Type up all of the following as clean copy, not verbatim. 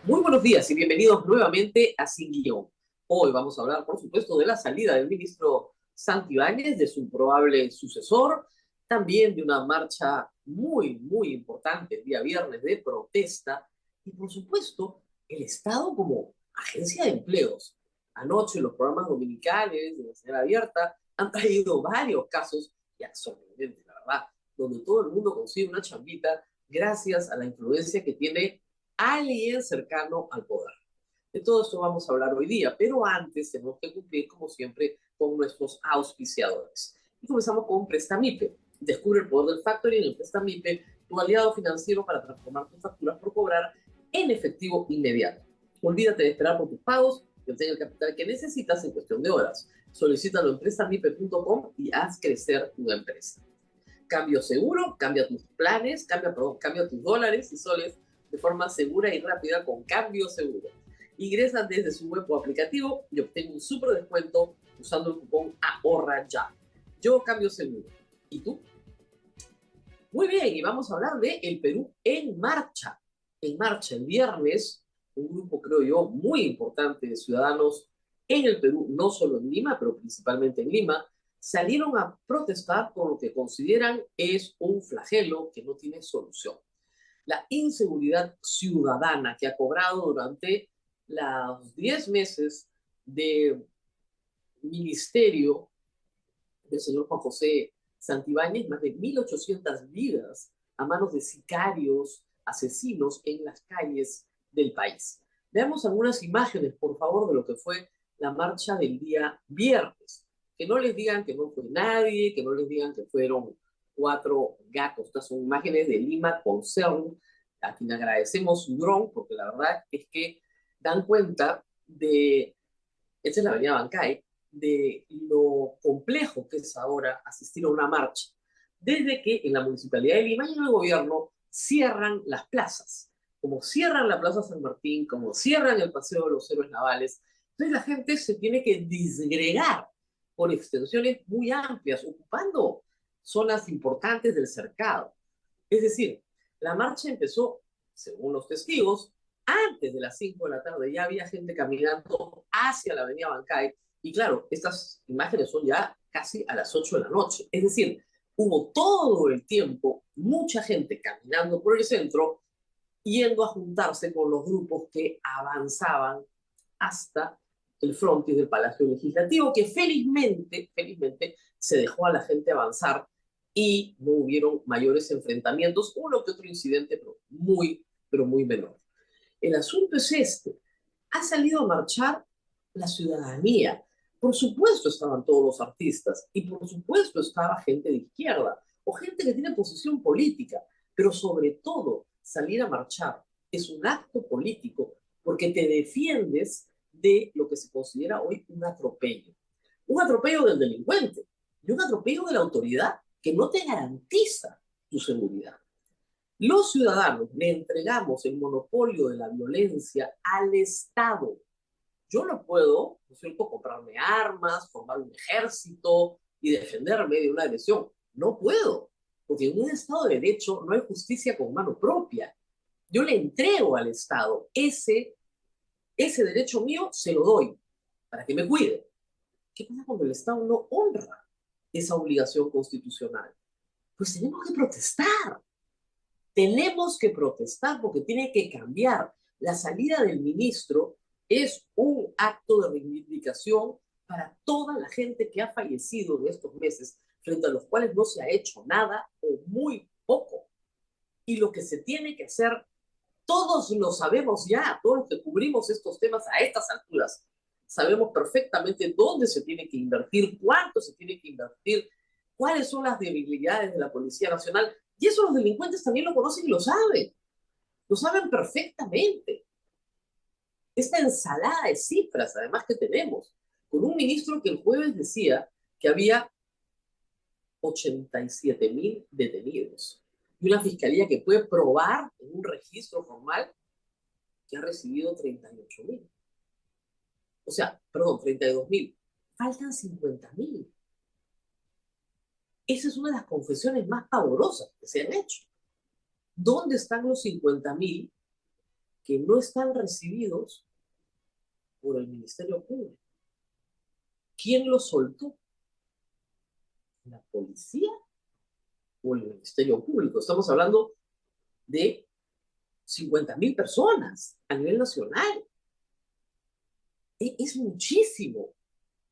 Muy buenos días y bienvenidos nuevamente a Sin Guión. Hoy vamos a hablar, por supuesto, de la salida del ministro Santibáñez, de su probable sucesor, también de una marcha muy importante el día viernes de protesta y, por supuesto, el Estado como agencia de empleos. Anoche los programas dominicales de la señal abierta han traído varios casos, ya sorprendentes, la verdad, donde todo el mundo consigue una chambita gracias a la influencia que tiene alguien cercano al poder. De todo esto vamos a hablar hoy día, pero antes tenemos que cumplir, como siempre, con nuestros auspiciadores. Y comenzamos con Prestamipe. Descubre el poder del factoring en Prestamipe, tu aliado financiero para transformar tus facturas por cobrar en efectivo inmediato. Olvídate de esperar por tus pagos y obtén el capital que necesitas en cuestión de horas. Solicítalo en prestamipe.com y haz crecer tu empresa. Cambio seguro, cambia tus planes, cambia tus dólares y soles de forma segura y rápida con Cambio Seguro. Ingresa desde su web o aplicativo y obtén un súper descuento usando el cupón Ahorra Ya. Yo Cambio Seguro. ¿Y tú? Muy bien, y vamos a hablar de El Perú en marcha. En marcha el viernes, un grupo, creo yo, muy importante de ciudadanos en el Perú, no solo en Lima, pero principalmente en Lima, salieron a protestar por lo que consideran es un flagelo que no tiene solución. La inseguridad ciudadana que ha cobrado durante los 10 meses de ministerio del señor Juan José Santibáñez, más de 1.800 vidas a manos de sicarios, asesinos en las calles del país. Veamos algunas imágenes, por favor, de lo que fue la marcha del día viernes. Que no les digan que no fue nadie, que no les digan que fueron 4 gatos. Estas son imágenes de Lima Concern, a quien agradecemos su dron, porque la verdad es que dan cuenta de, esta es la avenida Bancay, de lo complejo que es ahora asistir a una marcha, desde que en la Municipalidad de Lima y en el gobierno cierran las plazas, como cierran la Plaza San Martín, como cierran el Paseo de los Héroes Navales. Entonces la gente se tiene que disgregar por extensiones muy amplias, ocupando zonas importantes del cercado. Es decir, la marcha empezó, según los testigos, antes de las 5 de la tarde. Ya había gente caminando hacia la avenida Bancay. Y claro, estas imágenes son ya casi a las 8 de la noche. Es decir, hubo todo el tiempo mucha gente caminando por el centro, yendo a juntarse con los grupos que avanzaban hasta el frontis del Palacio Legislativo, que felizmente se dejó a la gente avanzar y no hubieron mayores enfrentamientos, uno que otro incidente, pero muy menor. El asunto es este. Ha salido a marchar la ciudadanía. Por supuesto estaban todos los artistas y por supuesto estaba gente de izquierda o gente que tiene posición política, pero sobre todo salir a marchar es un acto político porque te defiendes de lo que se considera hoy un atropello del delincuente y un atropello de la autoridad que no te garantiza tu seguridad. Los ciudadanos le entregamos el monopolio de la violencia al Estado. Yo no puedo, ¿no es cierto?, comprarme armas, formar un ejército y defenderme de una agresión. No puedo, porque en un Estado de Derecho no hay justicia con mano propia. Yo le entrego al Estado ese derecho mío, se lo doy para que me cuide. ¿Qué pasa cuando el Estado no honra esa obligación constitucional? Pues tenemos que protestar porque tiene que cambiar. La salida del ministro es un acto de reivindicación para toda la gente que ha fallecido en estos meses, frente a los cuales no se ha hecho nada o muy poco. Y lo que se tiene que hacer, todos lo sabemos ya, todos los que cubrimos estos temas a estas alturas, sabemos perfectamente dónde se tiene que invertir, cuánto se tiene que invertir, cuáles son las debilidades de la Policía Nacional. Y eso los delincuentes también lo conocen y lo saben perfectamente. Esta ensalada de cifras, además, que tenemos, con un ministro que el jueves decía que había 87.000 detenidos y una fiscalía que puede probar en un registro formal que ha recibido 38.000. O sea, perdón, 32.000. Faltan 50.000. Esa es una de las confesiones más pavorosas que se han hecho. ¿Dónde están los 50.000 que no están recibidos por el Ministerio Público. ¿Quién los soltó? ¿La policía o el Ministerio Público? Estamos hablando de 50.000 personas a nivel nacional. Es muchísimo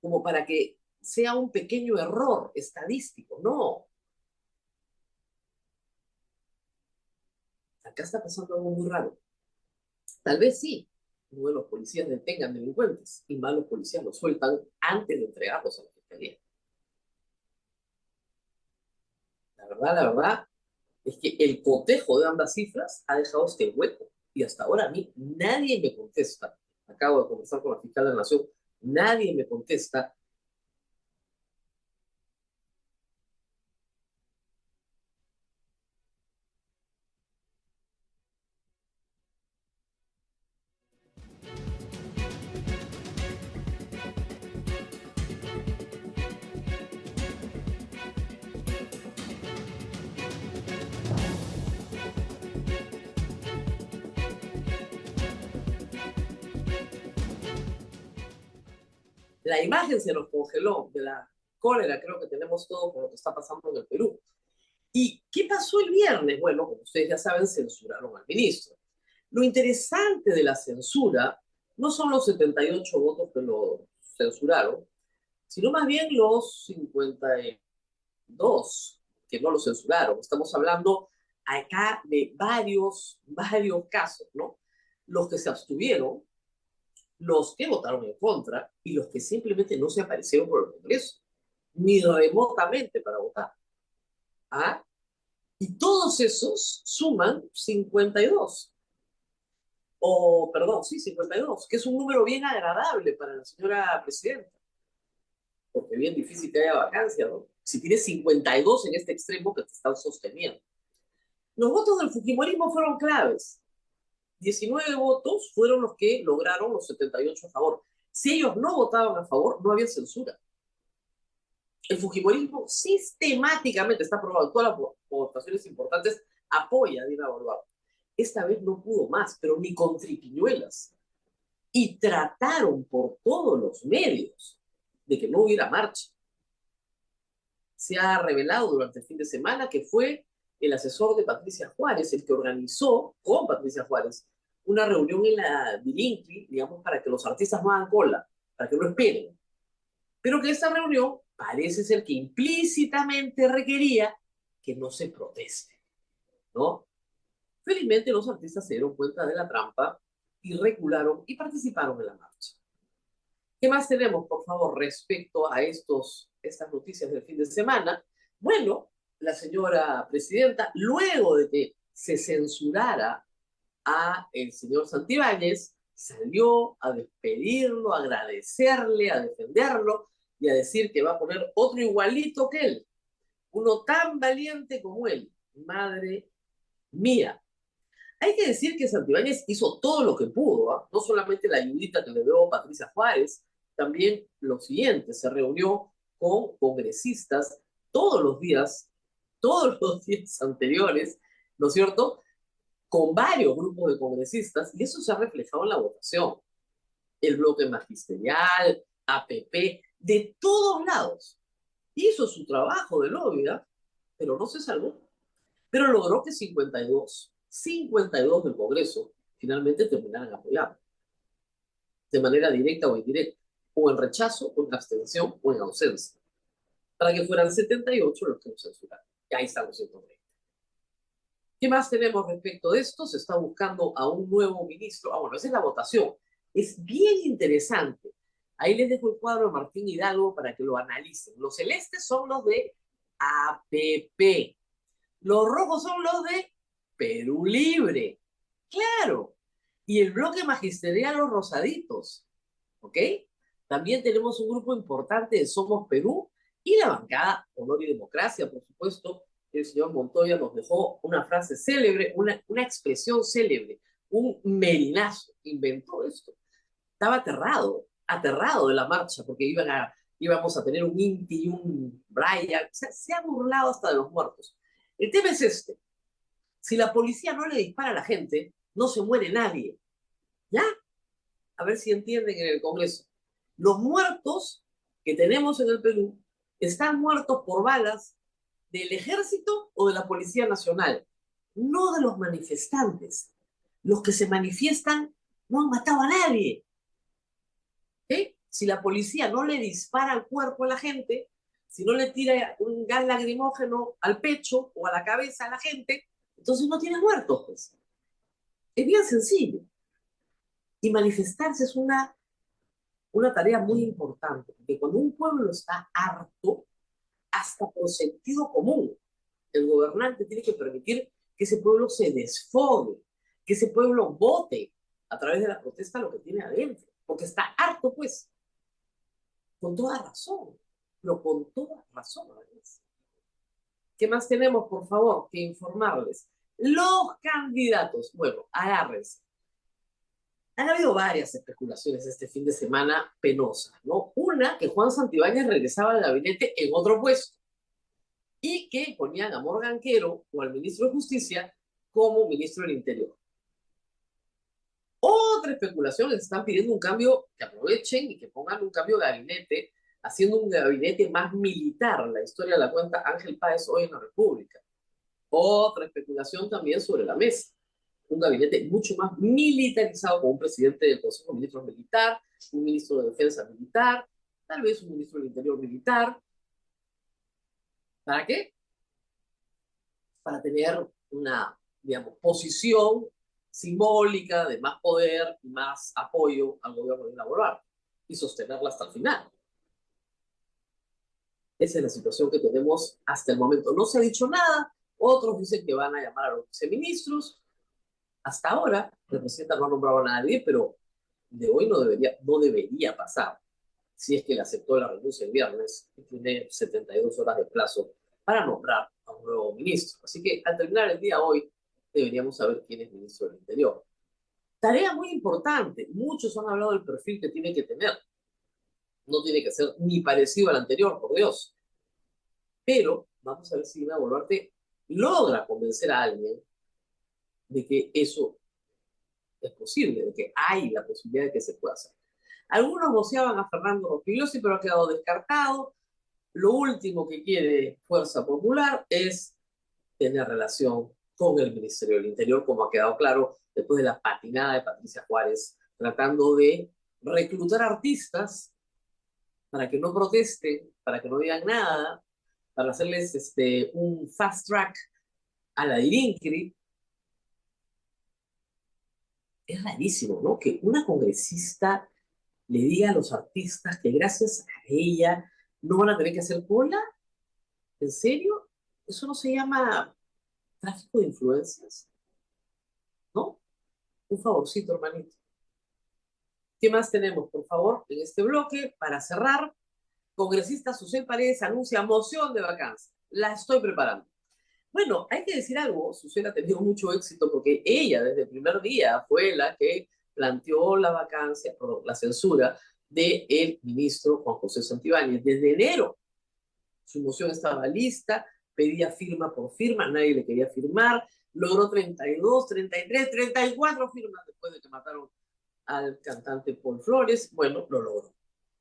como para que sea un pequeño error estadístico. No. Acá está pasando algo muy raro. Tal vez sí, buenos policías detengan delincuentes y malos policías los sueltan antes de entregarlos a la fiscalía. La verdad es que el cotejo de ambas cifras ha dejado este hueco y hasta ahora a mí nadie me contesta. Acabo de conversar con la fiscal de la Nación, nadie me contesta. La imagen se nos congeló de la cólera, creo que tenemos todo por lo que está pasando en el Perú. ¿Y qué pasó el viernes? Bueno, como ustedes ya saben, censuraron al ministro. Lo interesante de la censura no son los 78 votos que lo censuraron, sino más bien los 52 que no lo censuraron. Estamos hablando acá de varios casos, ¿no? Los que se abstuvieron, los que votaron en contra y los que simplemente no se aparecieron por el Congreso, ni remotamente para votar. ¿Ah? Y todos esos suman 52. O, perdón, sí, 52, que es un número bien agradable para la señora presidenta, porque es bien difícil que haya vacancia, ¿no? Si tienes 52 en este extremo que te están sosteniendo. Los votos del fujimorismo fueron claves. 19 votos fueron los que lograron los 78 a favor. Si ellos no votaban a favor, no había censura. El fujimorismo sistemáticamente está aprobado en todas las votaciones importantes, apoya a Dina Boluarte. Esta vez no pudo más, pero ni con triquiñuelas. Y trataron por todos los medios de que no hubiera marcha. Se ha revelado durante el fin de semana que fue el asesor de Patricia Juárez el que organizó con Patricia Juárez una reunión en la Dilincli, digamos, para que los artistas no hagan cola, para que no esperen. Pero que esta reunión parece ser que implícitamente requería que no se proteste, ¿no? Felizmente los artistas se dieron cuenta de la trampa y recularon y participaron en la marcha. ¿Qué más tenemos, por favor, respecto a estas noticias del fin de semana? Bueno, la señora presidenta, luego de que se censurara a el señor Santibáñez, salió a despedirlo, a agradecerle, a defenderlo y a decir que va a poner otro igualito que él, uno tan valiente como él. Madre mía. Hay que decir que Santibáñez hizo todo lo que pudo, ¿eh? No solamente la ayudita que le dio Patricia Juárez, también lo siguiente, se reunió con congresistas todos los días anteriores, ¿no es cierto? Con varios grupos de congresistas, y eso se ha reflejado en la votación. El bloque magisterial, APP, de todos lados. Hizo su trabajo de lobby, ¿eh? Pero no se salvó. Pero logró que 52 del Congreso finalmente terminaran apoyando, de manera directa o indirecta, o en rechazo, o en abstención, o en ausencia, para que fueran 78 los que nos censuraron. Y ahí están los 130. ¿Qué más tenemos respecto de esto? Se está buscando a un nuevo ministro. Bueno, esa es la votación. Es bien interesante. Ahí les dejo el cuadro de Martín Hidalgo para que lo analicen. Los celestes son los de APP. Los rojos son los de Perú Libre. Claro. Y el bloque magisterial, los rosaditos. ¿Ok? También tenemos un grupo importante de Somos Perú y la bancada Honor y Democracia, por supuesto. El señor Montoya nos dejó una frase célebre, una expresión célebre, un merinazo. Inventó esto. Estaba aterrado de la marcha, porque íbamos a tener un Inti y un Brian. Se ha burlado hasta de los muertos. El tema es este. Si la policía no le dispara a la gente, no se muere nadie. ¿Ya? A ver si entienden en el Congreso. Los muertos que tenemos en el Perú están muertos por balas del Ejército o de la Policía Nacional, no de los manifestantes. Los que se manifiestan no han matado a nadie. ¿Eh? Si la policía no le dispara al cuerpo a la gente, si no le tira un gas lacrimógeno al pecho o a la cabeza a la gente, entonces no tiene muertos. Pues. Es bien sencillo. Y manifestarse es una tarea muy importante, porque cuando un pueblo está harto, hasta por sentido común, el gobernante tiene que permitir que ese pueblo se desfogue, que ese pueblo vote a través de la protesta lo que tiene adentro, porque está harto, pues, con toda razón, pero con toda razón, además. ¿Qué más tenemos, por favor, que informarles? Los candidatos, bueno, agárrense. Han habido varias especulaciones este fin de semana penosas, ¿no? Una, que Juan Santibáñez regresaba al gabinete en otro puesto y que ponían a Morgan Quero o al ministro de Justicia como ministro del Interior. Otra especulación, les están pidiendo un cambio, que aprovechen y que pongan un cambio de gabinete, haciendo un gabinete más militar. La historia la cuenta Ángel Páez hoy en la República. Otra especulación también sobre la mesa. Un gabinete mucho más militarizado, con un presidente del Consejo de Ministros militar, un ministro de Defensa militar, tal vez un ministro del Interior militar. ¿Para qué? Para tener una, digamos, posición simbólica de más poder y más apoyo al gobierno de Dina Boluarte y sostenerla hasta el final. Esa es la situación que tenemos hasta el momento. No se ha dicho nada, otros dicen que van a llamar a los viceministros. Hasta ahora, el presidente no ha nombrado a nadie, pero de hoy no debería pasar. Si es que le aceptó la renuncia el viernes, y tiene 72 horas de plazo para nombrar a un nuevo ministro. Así que al terminar el día hoy, deberíamos saber quién es ministro del Interior. Tarea muy importante. Muchos han hablado del perfil que tiene que tener. No tiene que ser ni parecido al anterior, por Dios. Pero vamos a ver si Dina Boluarte logra convencer a alguien de que eso es posible, de que hay la posibilidad de que se pueda hacer. Algunos voceaban a Fernando Rospigliosi, pero ha quedado descartado. Lo último que quiere Fuerza Popular es tener relación con el Ministerio del Interior, como ha quedado claro después de la patinada de Patricia Juárez, tratando de reclutar artistas para que no protesten, para que no digan nada, para hacerles un fast track a la INCRI. Es rarísimo, ¿no? Que una congresista le diga a los artistas que gracias a ella no van a tener que hacer cola. ¿En serio? Eso no se llama tráfico de influencias, ¿no? Un favorcito, hermanito. ¿Qué más tenemos, por favor, en este bloque? Para cerrar, congresista Susel Paredes anuncia moción de vacancia. La estoy preparando. Bueno, hay que decir algo, Susel ha tenido mucho éxito porque ella desde el primer día fue la que planteó la vacancia, perdón, la censura del ministro Juan José Santibáñez. Desde enero su moción estaba lista, pedía firma por firma, nadie le quería firmar, logró 32, 33, 34 firmas después de que mataron al cantante Paul Flores. Bueno, lo logró.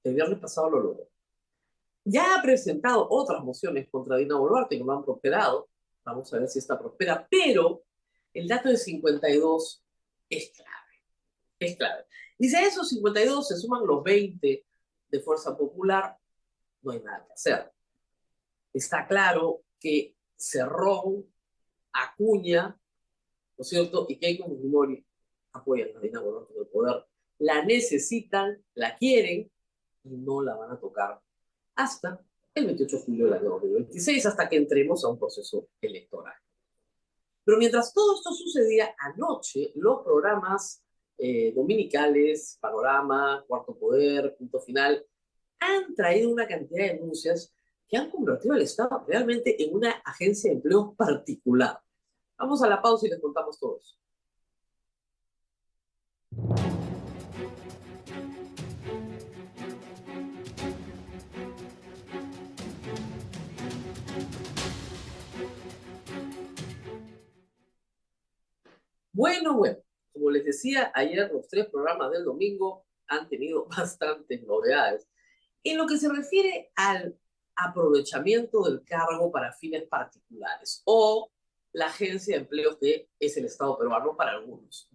El viernes pasado lo logró. Ya ha presentado otras mociones contra Dina Boluarte que no han prosperado. Vamos a ver si esta prospera. Pero el dato de 52 es clave. Es clave. Y si a esos 52 se suman los 20 de Fuerza Popular, no hay nada que hacer. Está claro que Cerrón, Acuña, ¿no es cierto? Y Keiko Fujimori apoyan a Dina Boluarte en el poder. La necesitan, la quieren y no la van a tocar hasta el 28 de julio del año 2026, hasta que entremos a un proceso electoral. Pero mientras todo esto sucedía anoche, los programas dominicales, Panorama, Cuarto Poder, Punto Final, han traído una cantidad de denuncias que han convertido al Estado realmente en una agencia de empleo particular. Vamos a la pausa y les contamos todo eso. Bueno, como les les decía ayer, los 3 programas del domingo han tenido bastantes novedades. En lo que se refiere al aprovechamiento del cargo para fines particulares o la agencia de empleos que es el Estado peruano para algunos.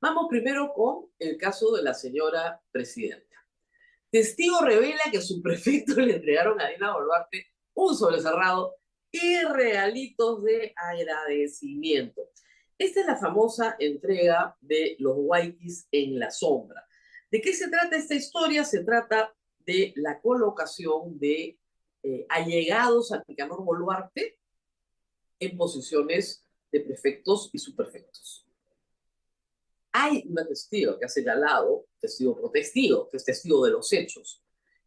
Vamos primero con el caso de la señora presidenta. Testigo revela que su prefecto le entregaron a Dina Boluarte un sobre cerrado y regalitos de agradecimiento. Esta es la famosa entrega de los Waikis en la sombra. ¿De qué se trata esta historia? Se trata de la colocación de allegados a Nicanor Boluarte en posiciones de prefectos y subprefectos. Hay una testigo que ha señalado, testigo protestigo, que es testigo de los hechos,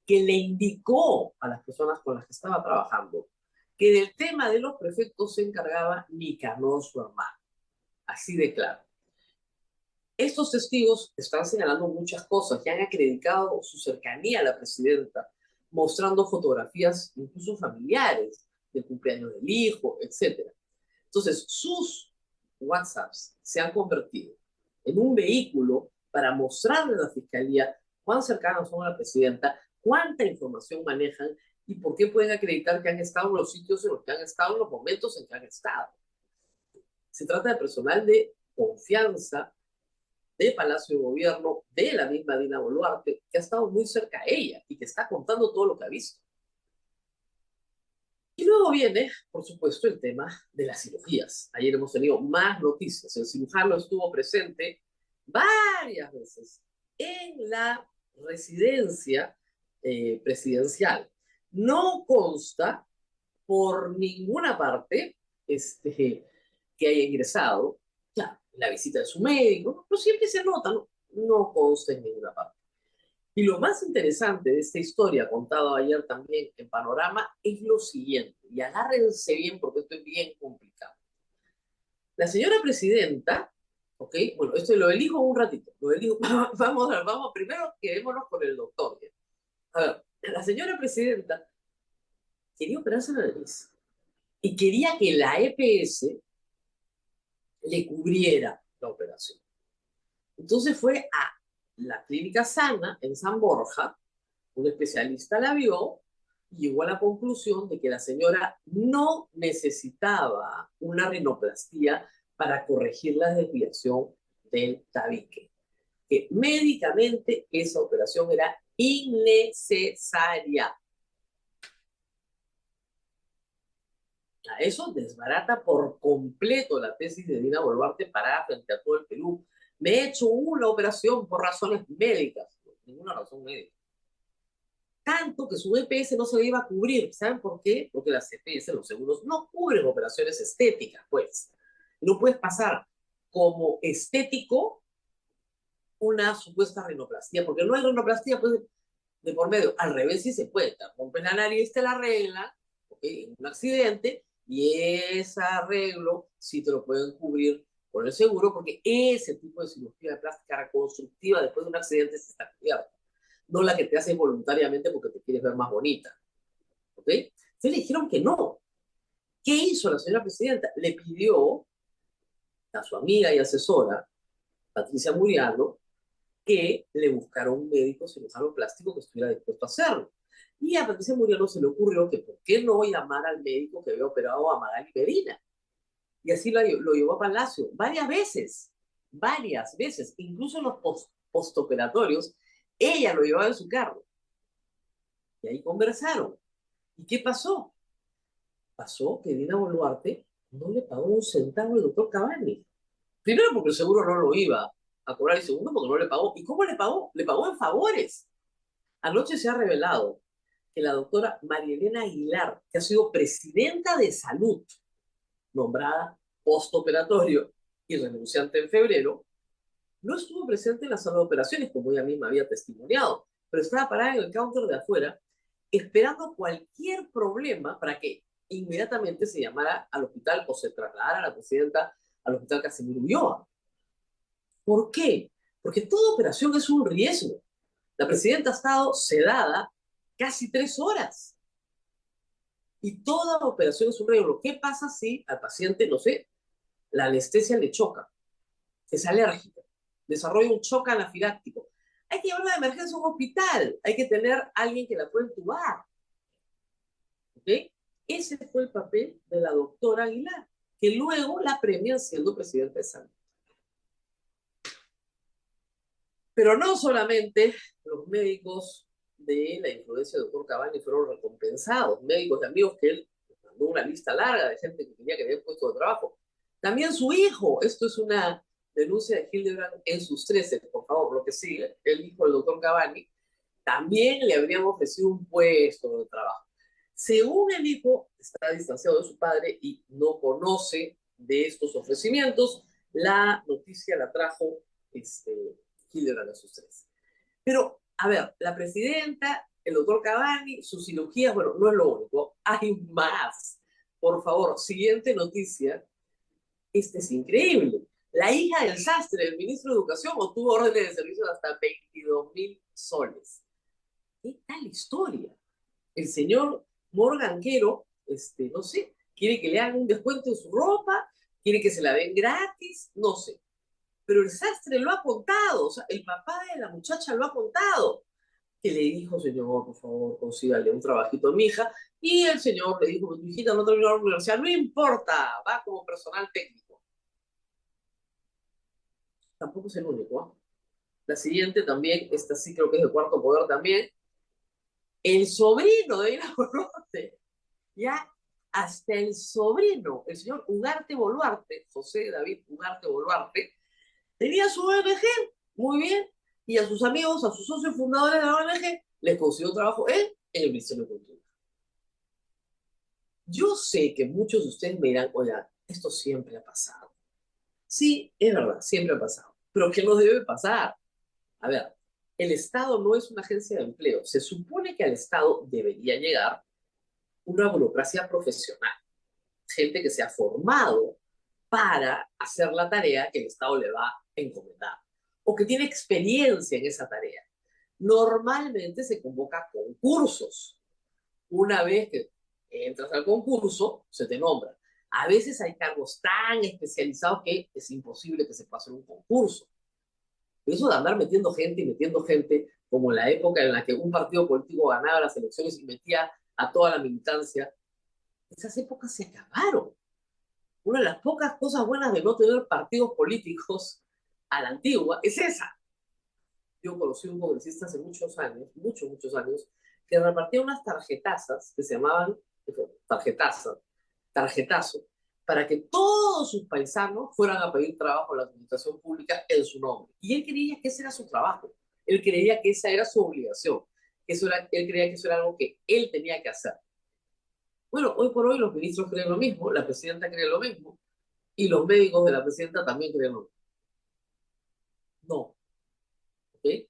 que le indicó a las personas con las que estaba trabajando que del tema de los prefectos se encargaba Nicanor, su hermano. Así de claro. Estos testigos están señalando muchas cosas y han acreditado su cercanía a la presidenta, mostrando fotografías incluso familiares del cumpleaños del hijo, etc. Entonces, sus WhatsApps se han convertido en un vehículo para mostrarle a la fiscalía cuán cercanos son a la presidenta, cuánta información manejan y por qué pueden acreditar que han estado en los sitios en los que han estado, en los momentos en que han estado. Se trata de personal de confianza de Palacio de Gobierno, de la misma Dina Boluarte, que ha estado muy cerca a ella y que está contando todo lo que ha visto. Y luego viene, por supuesto, el tema de las cirugías. Ayer hemos tenido más noticias. El cirujano estuvo presente varias veces en la residencia presidencial. No consta por ninguna parte que haya ingresado. Claro, la visita de su médico, ¿no? Pero siempre se nota, ¿no? No consta en ninguna parte. Y lo más interesante de esta historia, contado ayer también en Panorama, es lo siguiente, y agárrense bien porque esto es bien complicado. La señora presidenta, ¿ok? Bueno, esto lo elijo un ratito, lo elijo, vamos, primero quedémonos con el doctor. A ver, la señora presidenta quería operarse la nariz y quería que la EPS le cubriera la operación. Entonces fue a la Clínica Sana en San Borja, un especialista la vio y llegó a la conclusión de que la señora no necesitaba una rinoplastia para corregir la desviación del tabique, que médicamente esa operación era innecesaria. Eso desbarata por completo la tesis de Dina Boluarte parada frente a todo el Perú. Me he hecho una operación por razones médicas, ninguna razón médica. Tanto que su EPS no se le iba a cubrir. ¿Saben por qué? Porque las EPS, los seguros, no cubren operaciones estéticas, pues. No puedes pasar como estético una supuesta rinoplastia, porque no hay rinoplastia pues, de por medio. Al revés sí se puede. Te rompes la nariz, te la arreglan, ¿okay? En un accidente, y ese arreglo sí te lo pueden cubrir por el seguro, porque ese tipo de cirugía de plástica reconstructiva después de un accidente se está cubierto. No la que te haces voluntariamente porque te quieres ver más bonita. ¿Ok? Entonces le dijeron que no. ¿Qué hizo la señora presidenta? Le pidió a su amiga y asesora, Patricia Muriano, que le buscara un médico cirujano plástico que estuviera dispuesto a hacerlo. Y a Patricia Muriano se le ocurrió que por qué no llamar al médico que había operado a Magali Medina. Y así lo llevó a Palacio varias veces, incluso en los postoperatorios, ella lo llevaba en su carro. Y ahí conversaron. ¿Y qué pasó? Pasó que Dina Boluarte no le pagó un centavo al doctor Cavani. Primero porque el seguro no lo iba a cobrar y segundo porque no le pagó. ¿Y cómo le pagó? Le pagó en favores. Anoche se ha revelado que la doctora María Elena Aguilar, que ha sido presidenta de salud, nombrada postoperatorio y renunciante en febrero, no estuvo presente en la sala de operaciones, como ella misma había testimoniado, pero estaba parada en el counter de afuera, esperando cualquier problema para que inmediatamente se llamara al hospital o se trasladara a la presidenta al hospital Casimiro Ulloa. ¿Por qué? Porque toda operación es un riesgo. La presidenta ha estado sedada casi 3 horas. Y toda operación es un riesgo. ¿Qué pasa si al paciente, no sé, la anestesia le choca? Es alérgica. desarrolla un choque anafiláctico. Hay que llevarla de emergencia a un hospital, hay que tener a alguien que la pueda entubar. ¿Ok? Ese fue el papel de la doctora Aguilar, que luego la premian siendo presidenta de salud. Pero no solamente los médicos de la influencia del doctor Cavani fueron recompensados, médicos y amigos que él mandó una lista larga de gente que tenía que tener puesto de trabajo. También su hijo, esto es una denuncia de Hildebrand en sus 13, por favor, lo que sigue, el hijo del doctor Cavani, también le habrían ofrecido un puesto de trabajo. Según el hijo, está distanciado de su padre y no conoce de estos ofrecimientos. La noticia la trajo Hildebrand a sus 13. Pero, a ver, la presidenta, el doctor Cavani, sus cirugías, bueno, no es lo único, hay más. Por favor, siguiente noticia. Este es increíble. La hija del sastre, del ministro de Educación, obtuvo órdenes de servicio de hasta 22.000 soles. ¿Qué tal historia? El señor Morganquero, no sé, quiere que le hagan un descuento en su ropa, quiere que se la den gratis, no sé. Pero el sastre lo ha contado, o sea, el papá de la muchacha lo ha contado, que le dijo, señor, por favor, consígale un trabajito a mi hija, y el señor le dijo, mi hijita no terminó la universidad, no importa, va como personal técnico. Tampoco es el único, ¿eh? La siguiente también, esta sí creo que es de Cuarto Poder también, el sobrino de Ina Boluarte, ya hasta el sobrino, el señor Ugarte Boluarte, José David Ugarte Boluarte, tenía su ONG, muy bien, y a sus amigos, a sus socios fundadores de la ONG, les consiguió trabajo él en el Ministerio de Cultura. Yo sé que muchos de ustedes me dirán, oiga, esto siempre ha pasado. Sí, es verdad, siempre ha pasado. Pero ¿qué no debe pasar? A ver, el Estado no es una agencia de empleo. Se supone que al Estado debería llegar una burocracia profesional, gente que se ha formado para hacer la tarea que el Estado le va a encomendar o que tiene experiencia en esa tarea. Normalmente se convoca concursos. Una vez que entras al concurso, se te nombra. A veces hay cargos tan especializados que es imposible que se pase un concurso. Eso de andar metiendo gente, como en la época en la que un partido político ganaba las elecciones y metía a toda la militancia, esas épocas se acabaron. Una de las pocas cosas buenas de no tener partidos políticos a la antigua es esa. Yo conocí un congresista hace muchos años, que repartía unas tarjetazas que se llamaban tarjetazo, para que todos sus paisanos fueran a pedir trabajo a la administración pública en su nombre. Y él creía que ese era su trabajo. Él creía que esa era su obligación. Él creía que eso era algo que él tenía que hacer. Bueno, hoy por hoy los ministros creen lo mismo, la presidenta cree lo mismo, y los médicos de la presidenta también creen lo mismo. No, ¿ok?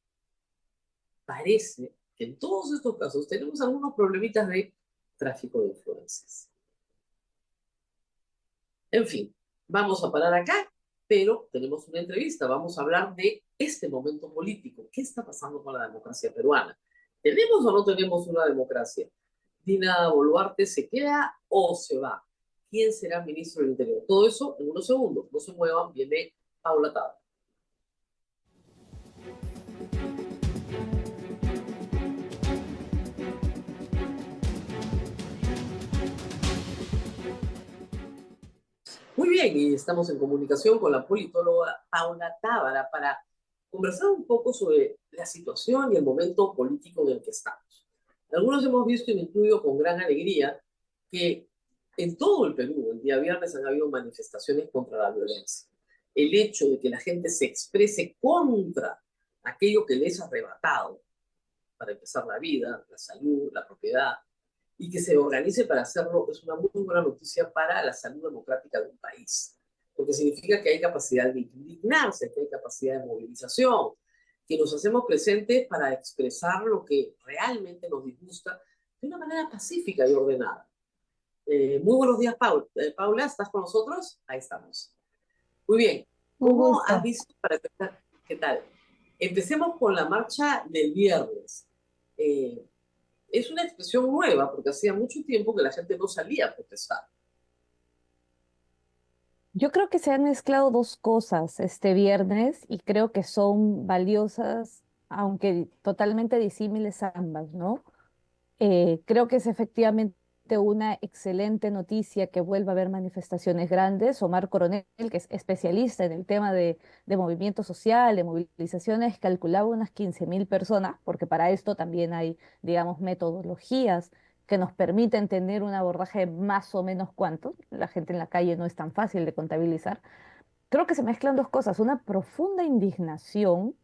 Parece que en todos estos casos tenemos algunos problemitas de tráfico de influencias. En fin, vamos a parar acá, pero tenemos una entrevista. Vamos a hablar de este momento político. ¿Qué está pasando con la democracia peruana? ¿Tenemos o no tenemos una democracia? ¿Dina Boluarte se queda o se va? ¿Quién será ministro del Interior? Todo eso en unos segundos. No se muevan, viene Paula Tabla. Muy bien, y estamos en comunicación con la politóloga Paula Tábara para conversar un poco sobre la situación y el momento político en el que estamos. Algunos hemos visto, y me incluyo con gran alegría, que en todo el Perú, el día viernes, han habido manifestaciones contra la violencia. El hecho de que la gente se exprese contra aquello que les ha arrebatado, para empezar la vida, la salud, la propiedad, y que se organice para hacerlo es una muy buena noticia para la salud democrática de un país, porque significa que hay capacidad de indignarse, que hay capacidad de movilización, que nos hacemos presentes para expresar lo que realmente nos disgusta de una manera pacífica y ordenada. Muy buenos días, Paula. Paula, ¿estás con nosotros? Ahí estamos. Muy bien. Un ¿Cómo has gusto. visto para empezar? ¿Qué tal? Empecemos con la marcha del viernes. Eh, es una expresión nueva porque hacía mucho tiempo que la gente no salía a protestar. Yo creo que se han mezclado dos cosas este viernes y creo que son valiosas, aunque totalmente disímiles ambas, ¿no? Creo que es efectivamente una excelente noticia que vuelva a haber manifestaciones grandes. Omar Coronel, que es especialista en el tema de movimiento social, de movilizaciones, calculaba unas 15.000 personas, porque para esto también hay, digamos, metodologías que nos permiten tener un abordaje más o menos cuánto. La gente en la calle no es tan fácil de contabilizar. Creo que se mezclan dos cosas, una profunda indignación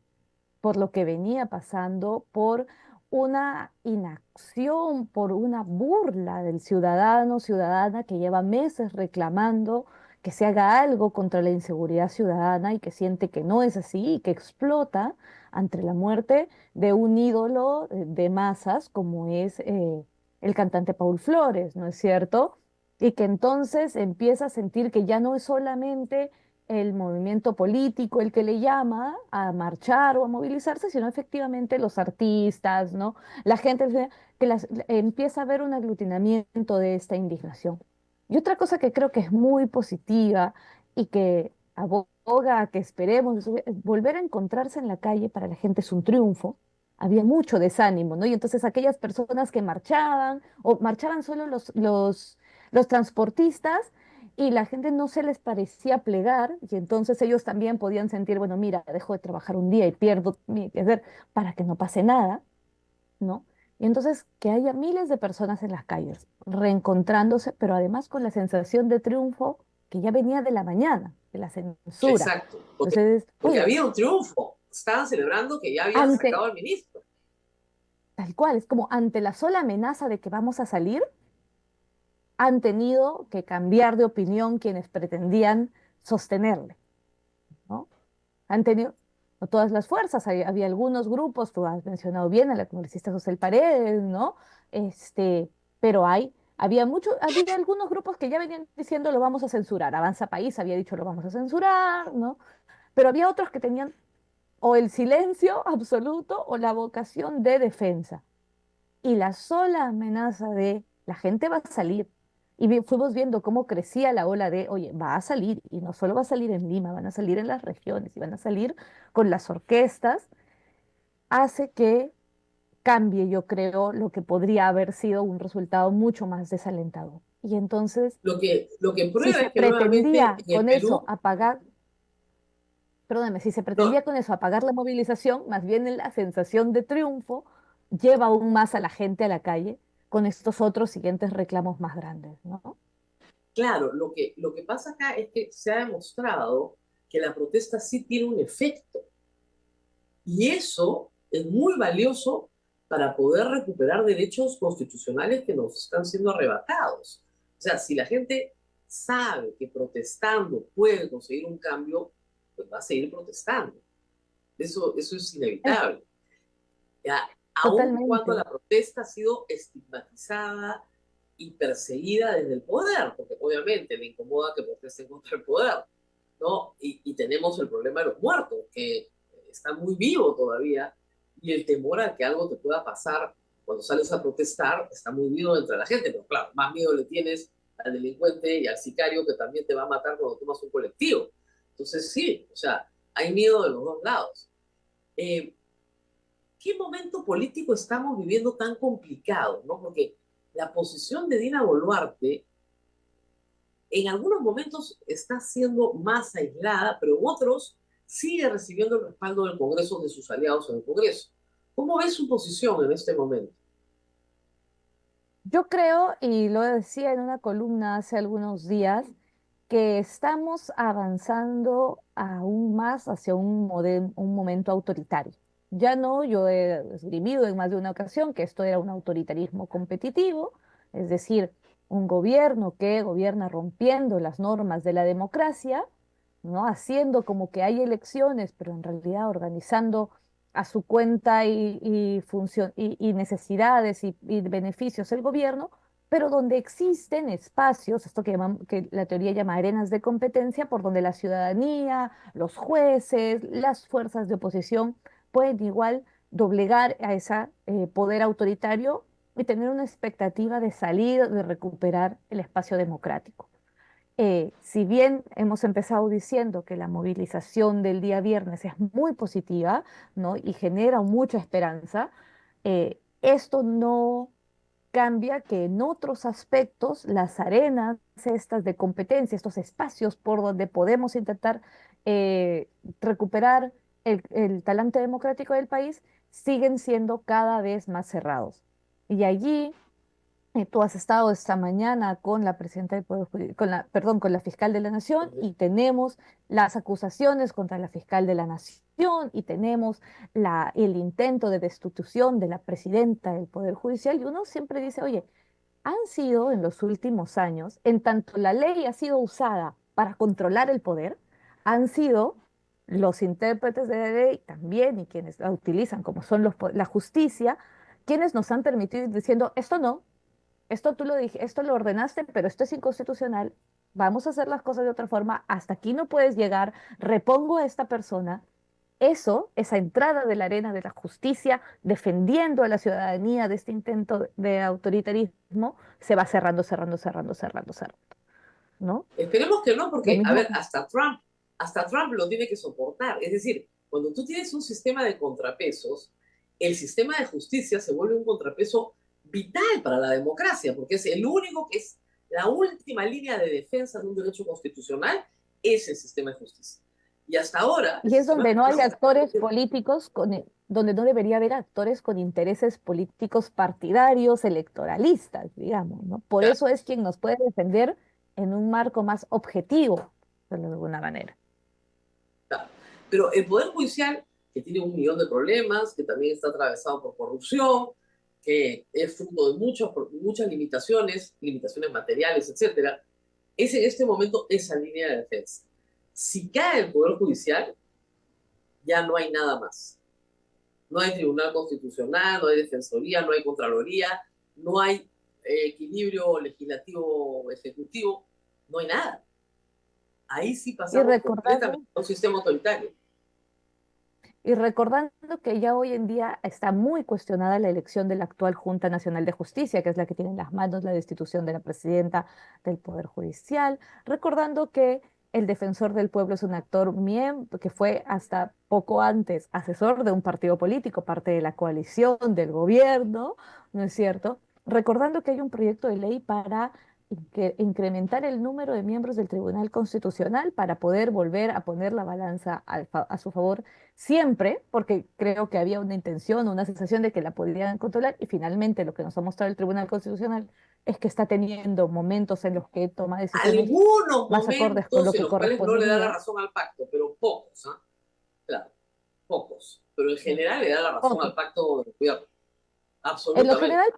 por lo que venía pasando, por una inacción, por una burla del ciudadano, ciudadana que lleva meses reclamando que se haga algo contra la inseguridad ciudadana y que siente que no es así y que explota ante la muerte de un ídolo de masas como es el cantante Paul Flores, ¿no es cierto? Y que entonces empieza a sentir que ya no es solamente el movimiento político el que le llama a marchar o a movilizarse, sino efectivamente los artistas, ¿no? La gente que empieza a haber un aglutinamiento de esta indignación. Y otra cosa que creo que es muy positiva y que aboga a que esperemos volver a encontrarse en la calle para la gente es un triunfo. Había mucho desánimo, ¿no? Y entonces aquellas personas que marchaban o marchaban solo los transportistas y la gente no se les parecía plegar y entonces ellos también podían sentir, bueno, mira, dejo de trabajar un día y pierdo mi quehacer para que no pase nada, ¿no? Y entonces que haya miles de personas en las calles reencontrándose, pero además con la sensación de triunfo que ya venía de la mañana, de la censura. Exacto, Entonces, porque oye, había un triunfo. Estaban celebrando que ya habían ante, sacado al ministro. tal cual, es como ante la sola amenaza de que vamos a salir, han tenido que cambiar de opinión quienes pretendían sostenerle, ¿no? Han tenido no todas las fuerzas, había algunos grupos, tú has mencionado bien a la congresista José Paredes, ¿no? Pero había algunos grupos que ya venían diciendo lo vamos a censurar. Avanza País había dicho lo vamos a censurar, ¿no? Pero había otros que tenían o el silencio absoluto o la vocación de defensa. Y la sola amenaza de la gente va a salir. Y fuimos viendo cómo crecía la ola de, oye, va a salir, y no solo va a salir en Lima, van a salir en las regiones y van a salir con las orquestas, hace que cambie, yo creo, lo que podría haber sido un resultado mucho más desalentador. Y entonces, Lo que si prueba se es que nuevamente pretendía en el con eso Perú, apagar, perdóname, si se no, pretendía con eso apagar la movilización, más bien la sensación de triunfo lleva aún más a la gente a la calle con estos otros siguientes reclamos más grandes, ¿no? claro, lo que pasa acá es que se ha demostrado que la protesta sí tiene un efecto. Y eso es muy valioso para poder recuperar derechos constitucionales que nos están siendo arrebatados. O sea, si la gente sabe que protestando puede conseguir un cambio, pues va a seguir protestando. Eso es Es inevitable. Ya, aun cuando totalmente. la protesta ha sido estigmatizada y perseguida desde el poder, porque obviamente le incomoda que protesten contra el poder, ¿no? Y tenemos el problema de los muertos, que está muy vivo todavía, y el temor a que algo te pueda pasar cuando sales a protestar está muy vivo entre la gente, pero claro, más miedo le tienes al delincuente y al sicario que también te va a matar cuando tomas un colectivo. Entonces sí, o sea, hay miedo de los dos lados. Eh, ¿Qué momento político estamos viviendo tan complicado, ¿no? Porque la posición de Dina Boluarte en algunos momentos está siendo más aislada, pero en otros sigue recibiendo el respaldo del Congreso de sus aliados en el Congreso. ¿Cómo ves su posición en este momento? Yo creo, y lo decía en una columna hace algunos días, que estamos avanzando aún más hacia un momento autoritario. Ya no, yo he esgrimido en más de una ocasión que esto era un autoritarismo competitivo, es decir, un gobierno que gobierna rompiendo las normas de la democracia, ¿no? Haciendo como que hay elecciones, pero en realidad organizando a su cuenta y necesidades y beneficios el gobierno, pero donde existen espacios, esto que la teoría llama arenas de competencia, por donde la ciudadanía, los jueces, las fuerzas de oposición pueden igual doblegar a ese poder autoritario y tener una expectativa de salir, de recuperar el espacio democrático. Si bien hemos empezado diciendo que la movilización del día viernes es muy positiva, ¿no? Y genera mucha esperanza, esto no cambia que en otros aspectos las arenas estas de competencia, estos espacios por donde podemos intentar eh, recuperar el talante democrático del país, siguen siendo cada vez más cerrados. Y allí tú has estado esta mañana con la presidenta del Poder con la, perdón, con la fiscal de la Nación y tenemos las acusaciones contra la fiscal de la Nación y tenemos el intento de destitución de la presidenta del Poder Judicial y uno siempre dice, oye, han sido en los últimos años, en tanto la ley ha sido usada para controlar el poder, han sido los intérpretes de la ley también y quienes la utilizan como son la justicia, quienes nos han permitido ir diciendo, esto no, esto tú lo dije, esto lo ordenaste, pero esto es inconstitucional. Vamos a hacer las cosas de otra forma. Hasta aquí no puedes llegar. Repongo a esta persona. Eso, esa entrada de la arena de la justicia, defendiendo a la ciudadanía de este intento de autoritarismo, se va cerrando, cerrando, cerrando, cerrando, cerrando, ¿no? Esperemos que no, Lo porque, a mismo. ver, hasta Trump lo tiene que soportar. Es decir, cuando tú tienes un sistema de contrapesos, el sistema de justicia se vuelve un contrapeso vital para la democracia, porque es el único que es la última línea de defensa de un derecho constitucional, es el sistema de justicia. Y hasta ahora, el Y es sistema de donde no hay justicia... actores políticos, donde no debería haber actores con intereses políticos partidarios, electoralistas, digamos, ¿no? Por eso es quien nos puede defender en un marco más objetivo, de alguna manera. Pero el Poder Judicial, que tiene un millón de problemas, que también está atravesado por corrupción, que es fruto de muchas limitaciones materiales, etcétera, es en este momento esa línea de defensa. Si cae el Poder Judicial, ya no hay nada más. No hay Tribunal Constitucional, no hay Defensoría, no hay Contraloría, no hay equilibrio legislativo-ejecutivo, no hay nada. Ahí sí Y pasamos completamente recordando, a un sistema autoritario. y recordando que ya hoy en día está muy cuestionada la elección de la actual Junta Nacional de Justicia, que es la que tiene en las manos la destitución de la presidenta del Poder Judicial, recordando que el defensor del pueblo es un actor miembro que fue hasta poco antes asesor de un partido político, parte de la coalición del gobierno, ¿no es cierto? Recordando que hay un proyecto de ley para incrementar el número de miembros del Tribunal Constitucional para poder volver a poner la balanza a su favor siempre, porque creo que había una intención, una sensación de que la podrían controlar y finalmente lo que nos ha mostrado el Tribunal Constitucional es que está teniendo momentos en los que toma decisiones Algunos más acordes con momentos lo en que los cuales no le da la correspondería. razón al pacto, pero pocos, ¿ah? Claro, pocos. Pero en Sí, general le da la razón pocos. al pacto de gobierno, En lo absolutamente. general,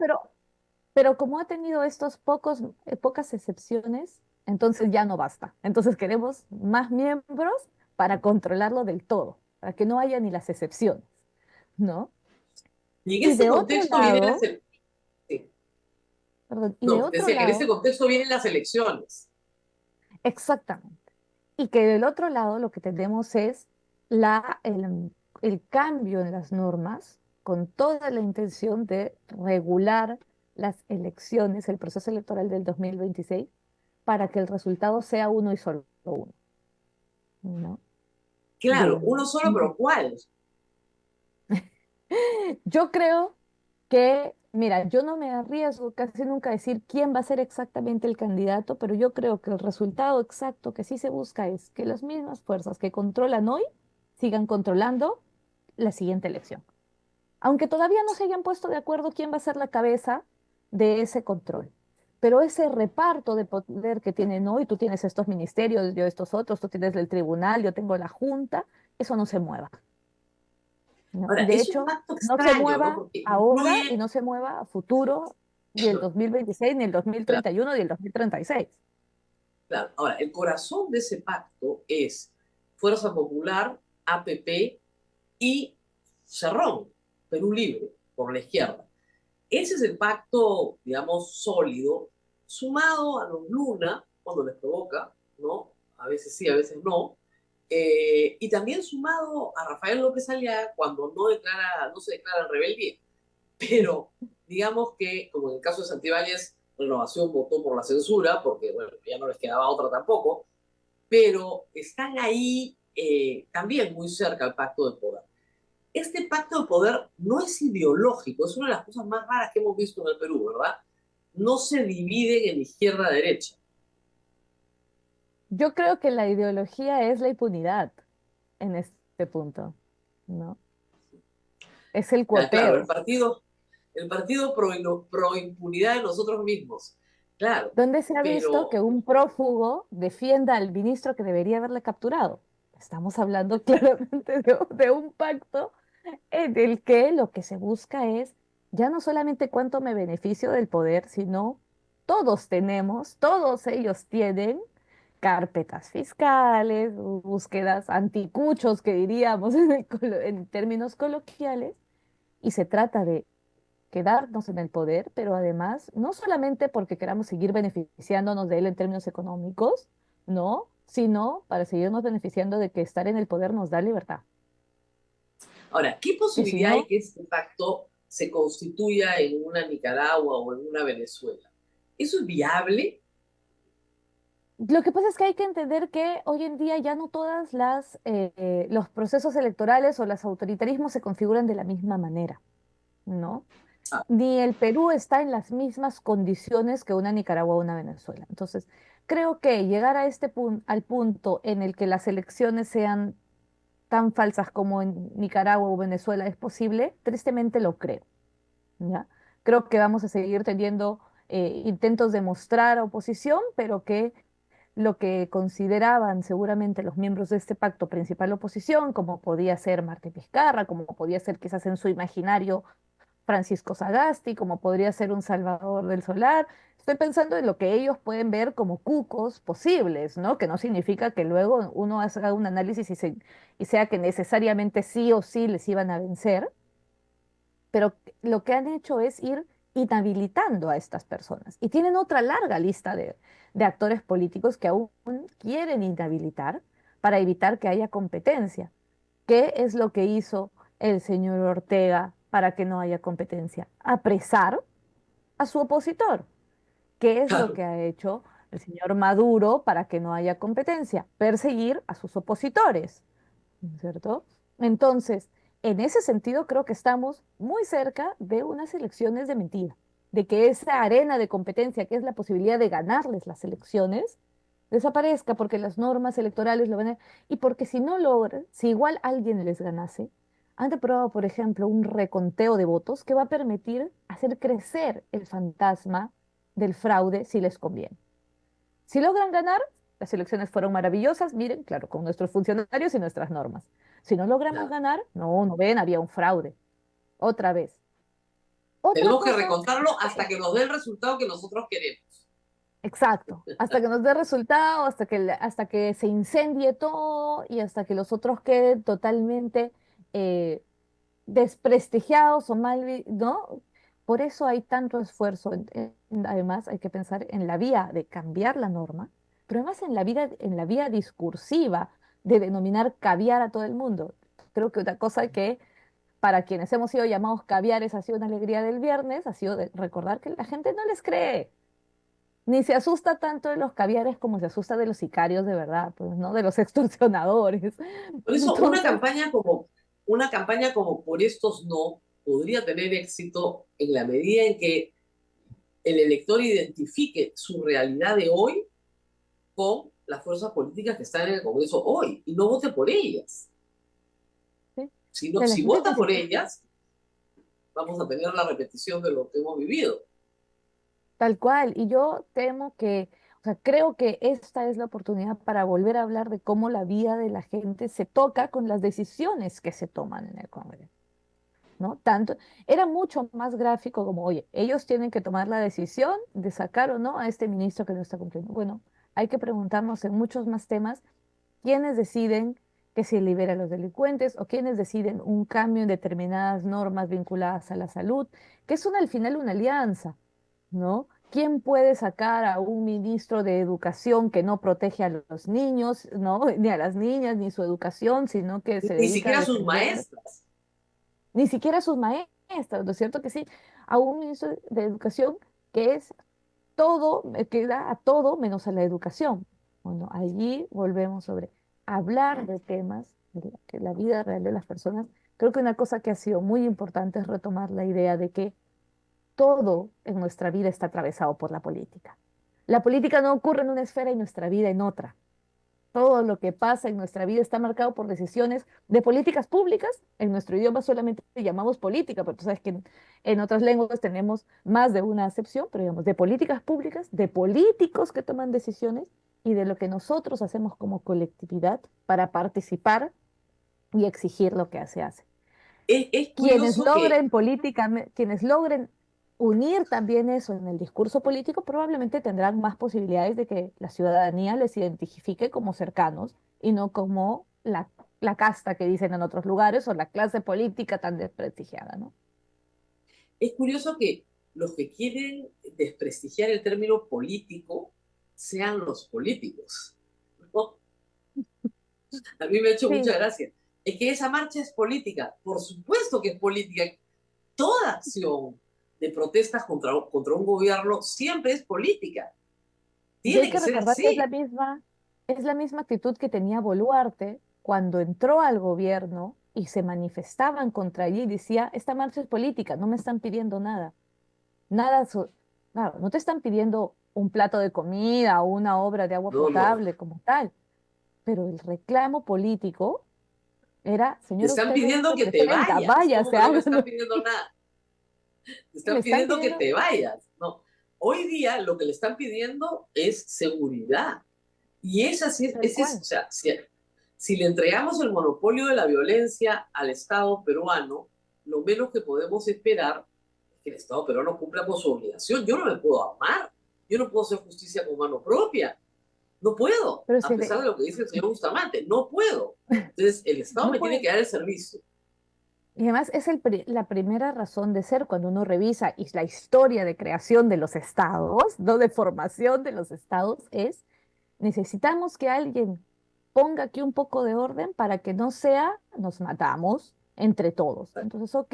pero como ha tenido estos pocas excepciones, entonces ya no basta. Entonces queremos más miembros para controlarlo del todo, para que no haya ni las excepciones, ¿no? Y en Y ese de otro contexto vienen lado, sí, perdón, y de no, otro decía que en ese lado, contexto vienen las elecciones. exactamente. Y que del otro lado lo que tenemos es el cambio en las normas con toda la intención de regular las elecciones, el proceso electoral del 2026, para que el resultado sea uno y solo uno, ¿no? Claro, De, uno solo, pero ¿cuál? yo creo que, mira, yo no me arriesgo casi nunca a decir quién va a ser exactamente el candidato, pero yo creo que el resultado exacto que sí se busca es que las mismas fuerzas que controlan hoy sigan controlando la siguiente elección. Aunque todavía no se hayan puesto de acuerdo quién va a ser la cabeza de ese control. Pero ese reparto de poder que tienen hoy, tú tienes estos ministerios, yo estos otros, tú tienes el tribunal, yo tengo la junta, eso no se mueva, ¿no? Ahora, Y de es un hecho, pacto no se extraño, ¿no? mueva Porque ahora y incluye, no se mueva a futuro, ni el 2026, ni el dos mil claro, treinta y uno, ni el 2036. claro. Ahora, el corazón de ese pacto es Fuerza Popular, APP y Cerrón, Perú Libre, por la izquierda. Ese es el pacto, digamos, sólido, sumado a los Luna, cuando les provoca, ¿no? A veces sí, a veces no. Y también sumado a Rafael López Aliaga cuando no se declara en rebeldía. Pero digamos que, como en el caso de Santibáñez, Renovación votó por la censura, porque bueno, ya no les quedaba otra tampoco, pero están ahí también muy cerca al pacto de poder. Este pacto de poder no es ideológico, es una de las cosas más raras que hemos visto en el Perú, ¿verdad? No se dividen en izquierda-derecha. Yo creo que la ideología es la impunidad en este punto, ¿no? Es el Claro, cuoteo. el partido pro impunidad de nosotros mismos. Claro, ¿Dónde se ha visto que pero un prófugo defienda al ministro que debería haberle capturado? Estamos hablando claramente de un pacto en el que lo que se busca es ya no solamente cuánto me beneficio del poder, sino todos tenemos, todos ellos tienen carpetas fiscales, búsquedas anticuchos que diríamos en términos coloquiales, y se trata de quedarnos en el poder, pero además no solamente porque queramos seguir beneficiándonos de él en términos económicos, no, sino para seguirnos beneficiando de que estar en el poder nos da libertad. ahora, ¿qué Que si posibilidad hay no, que este pacto se constituya en una Nicaragua o en una Venezuela? ¿Eso es viable? lo que pasa es que hay que entender que hoy en día ya no todas los procesos electorales o los autoritarismos se configuran de la misma manera, ¿no? Ah, Ni el Perú está en las mismas condiciones que una Nicaragua o una Venezuela. Entonces, creo que llegar a al punto en el que las elecciones sean tan falsas como en Nicaragua o Venezuela es posible, tristemente lo creo, ¿ya? Creo que vamos a seguir teniendo intentos de mostrar oposición, pero que lo que consideraban seguramente los miembros de este pacto principal oposición, como podía ser Martín Vizcarra, como podía ser quizás en su imaginario Francisco Sagasti, como podría ser un Salvador del Solar. Estoy pensando en lo que ellos pueden ver como cucos posibles, ¿no? Que no significa que luego uno haga un análisis y sea que necesariamente sí o sí les iban a vencer, pero lo que han hecho es ir inhabilitando a estas personas. Y tienen otra larga lista de actores políticos que aún quieren inhabilitar para evitar que haya competencia. ¿Qué es lo que hizo el señor Ortega para que no haya competencia? Apresar a su opositor. ¿Qué es lo claro. que ha hecho el señor Maduro para que no haya competencia? Perseguir a sus opositores, ¿no es cierto? Entonces, en ese sentido, creo que estamos muy cerca de unas elecciones de mentira, de que esa arena de competencia, que es la posibilidad de ganarles las elecciones, desaparezca porque las normas electorales lo van a... Y porque si no logran, si igual alguien les ganase, han aprobado, por ejemplo, un reconteo de votos que va a permitir hacer crecer el fantasma del fraude si les conviene. Si logran ganar, las elecciones fueron maravillosas, miren, claro, con nuestros funcionarios y nuestras normas. Si no logramos Claro. ganar, no, no ven, había un fraude. Otra vez. Otra Tenemos que cosa, recontarlo hasta que nos dé el resultado que nosotros queremos. exacto, hasta que nos dé resultado, hasta que se incendie todo y hasta que los otros queden totalmente eh, desprestigiados o ¿no? Por eso hay tanto esfuerzo. Además, hay que pensar en la vía de cambiar la norma, pero además en la vía discursiva de denominar caviar a todo el mundo. Creo que una cosa que para quienes hemos sido llamados caviares ha sido una alegría del viernes, ha sido recordar que la gente no les cree. Ni se asusta tanto de los caviares como se asusta de los sicarios de verdad, pues, ¿no? De los extorsionadores. Por eso Entonces, una campaña como Por estos no podría tener éxito en la medida en que el elector identifique su realidad de hoy con las fuerzas políticas que están en el Congreso hoy y no vote por ellas. sí, Si, no, que la si gente vota ni por siquiera ellas, vamos a tener la repetición de lo que hemos vivido. tal cual, y yo temo que, o sea, creo que esta es la oportunidad para volver a hablar de cómo la vida de la gente se toca con las decisiones que se toman en el Congreso, ¿no? Tanto, era mucho más gráfico como, oye, ellos tienen que tomar la decisión de sacar o no a este ministro que no está cumpliendo. Bueno, hay que preguntarnos en muchos más temas quiénes deciden que se libera a los delincuentes o quiénes deciden un cambio en determinadas normas vinculadas a la salud, que es al final una alianza, ¿no? ¿Quién puede sacar a un ministro de educación que no protege a los niños, ¿no? Ni a las niñas, ni su educación, sino que se Ni dedica a siquiera sus defender, maestras. ni siquiera a sus maestros, ¿no es cierto que sí? A un ministro de educación que es todo, me queda a todo menos a la educación. Bueno, allí volvemos sobre hablar de temas de la vida real de las personas. Creo que una cosa que ha sido muy importante es retomar la idea de que todo en nuestra vida está atravesado por la política. La política no ocurre en una esfera y nuestra vida en otra. Todo lo que pasa en nuestra vida está marcado por decisiones de políticas públicas. En nuestro idioma solamente llamamos política, pero tú sabes que en otras lenguas tenemos más de una acepción, pero digamos, de políticas públicas, de políticos que toman decisiones y de lo que nosotros hacemos como colectividad para participar y exigir lo que se hace. Es Quienes curioso que logren quienes logren unir también eso en el discurso político, probablemente tendrán más posibilidades de que la ciudadanía les identifique como cercanos y no como la casta que dicen en otros lugares o la clase política tan desprestigiada, ¿no? Es curioso que los que quieren desprestigiar el término político sean los políticos, ¿no? A mí me ha hecho Sí, mucha gracia. Es que esa marcha es política. Por supuesto que es política. Toda acción de protestas contra un gobierno siempre es política. y hay Tiene que que ser recordar que así. es la misma actitud que tenía Boluarte cuando entró al gobierno y se manifestaban contra allí y decía, esta marcha es política, no me están pidiendo nada. Nada, claro, no te están pidiendo un plato de comida o una obra de agua No, no. potable como tal, pero el reclamo político era, Te señor, están usted no pidiendo nos que te representa, vayas. ¿Cómo váyase, que no me están hágalo. pidiendo nada? Te Le están están pidiendo que pidiendo te vayas. No. Hoy día lo que le están pidiendo es seguridad. Y esa sí, tal ese es, cual. o sea, si le entregamos el monopolio de la violencia al Estado peruano, lo menos que podemos esperar es que el Estado peruano cumpla con su obligación. Yo no me puedo amar, yo no puedo hacer justicia con mano propia, no puedo, Pero a si pesar de lo que dice el señor Bustamante, no puedo. Entonces, el Estado no me tiene puede. que dar el servicio. Y además es la primera razón de ser cuando uno revisa y la historia de creación de los estados, no de formación de los estados, es necesitamos que alguien ponga aquí un poco de orden para que no sea nos matamos entre todos. Entonces, ok,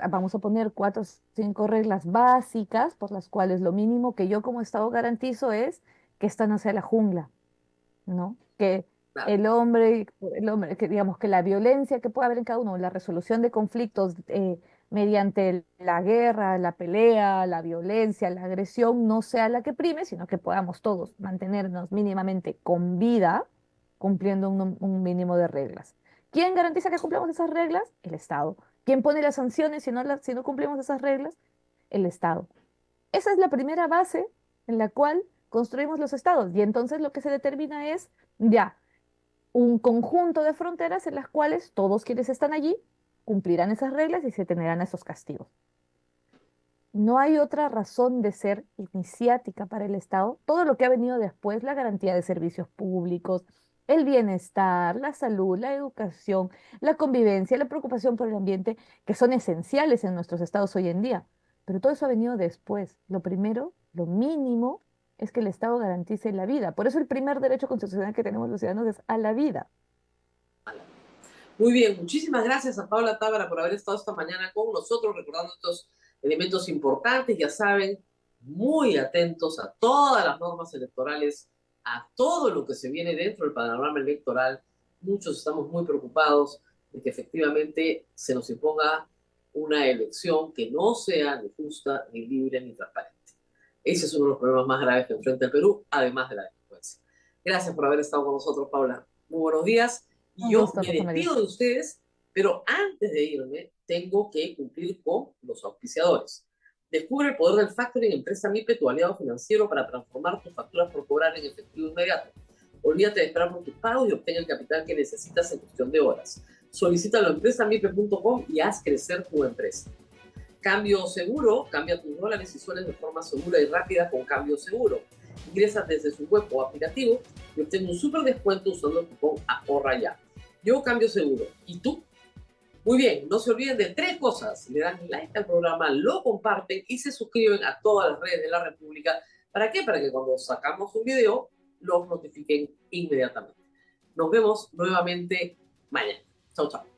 vamos a poner 4 o 5 reglas básicas por las cuales lo mínimo que yo como Estado garantizo es que esta no sea la jungla, ¿no? Que Claro, el hombre, que digamos que la violencia que puede haber en cada uno, la resolución de conflictos mediante la guerra, la pelea, la violencia, la agresión, no sea la que prime, sino que podamos todos mantenernos mínimamente con vida, cumpliendo un mínimo de reglas. ¿Quién garantiza que cumplamos esas reglas? El Estado. ¿Quién pone las sanciones si no cumplimos esas reglas? El Estado. Esa es la primera base en la cual construimos los estados. Y entonces lo que se determina es ya un conjunto de fronteras en las cuales todos quienes están allí cumplirán esas reglas y se tendrán esos castigos. No hay otra razón de ser iniciática para el Estado. Todo lo que ha venido después, la garantía de servicios públicos, el bienestar, la salud, la educación, la convivencia, la preocupación por el ambiente, que son esenciales en nuestros estados hoy en día. Pero todo eso ha venido después. Lo primero, lo mínimo, es que el Estado garantice la vida. Por eso el primer derecho constitucional que tenemos los ciudadanos es a la vida. muy bien, muchísimas gracias a Paula Tábara por haber estado esta mañana con nosotros, recordando estos elementos importantes. Ya saben, muy atentos a todas las normas electorales, a todo lo que se viene dentro del panorama electoral. Muchos estamos muy preocupados de que efectivamente se nos imponga una elección que no sea ni justa, ni libre, ni transparente. Ese es uno de los problemas más graves que enfrenta el Perú, además de la delincuencia. Gracias por haber estado con nosotros, Paula. Muy buenos días. Y Un yo gusto, me Rosa María. despido de ustedes, pero antes de irme, tengo que cumplir con los auspiciadores. Descubre el poder del factoring en Empresa MIPE, tu aliado financiero, para transformar tus facturas por cobrar en efectivo inmediato. Olvídate de esperar por tus pagos y obtén el capital que necesitas en cuestión de horas. Solicítalo en empresamipe.com y haz crecer tu empresa. Cambio Seguro, cambia tus dólares y soles de forma segura y rápida con Cambio Seguro. Ingresa desde su web o aplicativo y obtén un súper descuento usando el cupón Ahorra Ya. Yo Cambio Seguro. ¿Y tú? Muy bien, no se olviden de 3 cosas. Le dan like al programa, lo comparten y se suscriben a todas las redes de la República. ¿Para qué? Para que cuando sacamos un video los notifiquen inmediatamente. Nos vemos nuevamente mañana. Chau, chau.